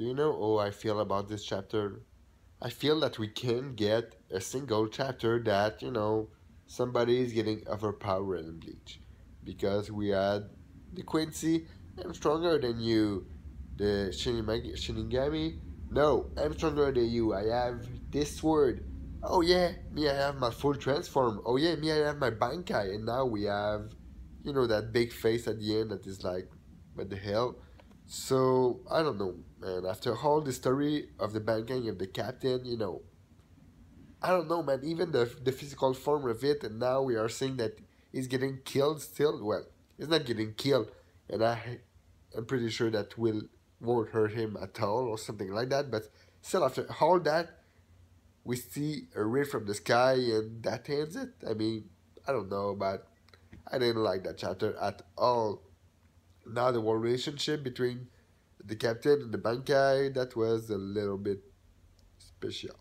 Do you know how I feel about this chapter? I feel that we can get a single chapter that, somebody is getting overpowered in Bleach. Because we had the Quincy, I'm stronger than you. The Shinigami, no, I'm stronger than you. I have this sword. Oh yeah, me, I have my full transform. Oh yeah, me, I have my Bankai. And now we have, that big face at the end that is like, what the hell? So I don't know, man. After all the story of the banking of the captain, I don't know, man. Even the physical form of it, and now we are seeing that he's getting killed still. Well, he's not getting killed, and I'm pretty sure that will won't hurt him at all or something like that. But still, after all that, we see a ray from the sky, and that ends it. I mean, I don't know, but I didn't like that chapter at all. Now the whole relationship between the captain and the bankai, that was a little bit special.